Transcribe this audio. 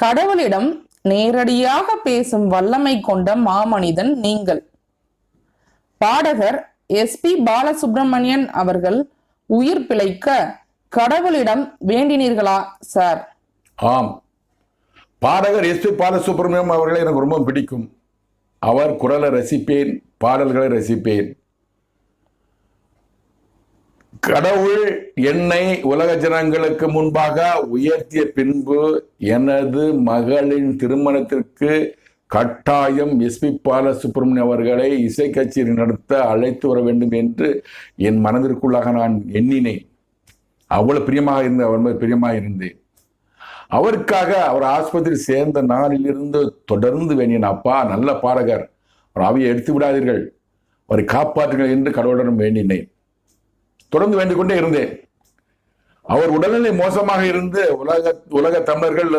கடவுளிடம் நேரடியாக பேசும் வல்லமை கொண்ட மாமனிதன் நீங்கள். பாடகர் SP பாலசுப்ரமணியன் அவர்கள் உயிர் பிழைக்க கடவுளிடம் வேண்டினீர்களா சார்? ஆம், பாடகர் SP பாலசுப்ரமணியம் அவர்களை எனக்கு ரொம்ப பிடிக்கும். அவர் குரலை ரசிப்பேன், பாடல்களை ரசிப்பேன். கடவுள் என்னை உலக ஜனங்களுக்கு முன்பாக உயர்த்திய பின்பு எனது மகளின் திருமணத்திற்கு கட்டாயம் SP பாலசுப்ரமணியம் அவர்களை இசை கச்சேரி நடத்த அழைத்து வர வேண்டும் என்று என் மனதிற்குள்ளாக நான் எண்ணினேன். அவ்வளவு பிரியமாக இருந்தேன், அவர் மேல் பிரியமாக இருந்தேன். அவருக்காக அவர் ஆஸ்பத்திரி சேர்ந்த நாளிலிருந்து தொடர்ந்து வேண்டியன், அப்பா நல்ல பாடகர், அவர் ஆவியை எடுத்து விடாதீர்கள், அவரை காப்பாற்றுங்கள் என்று கடவுளிடம் வேண்டினேன். தொடர்ந்து வேண்டிக் கொண்டே இருந்தேன். அவர் உடல்நிலை மோசமாக இருந்து உலக தமிழர்கள்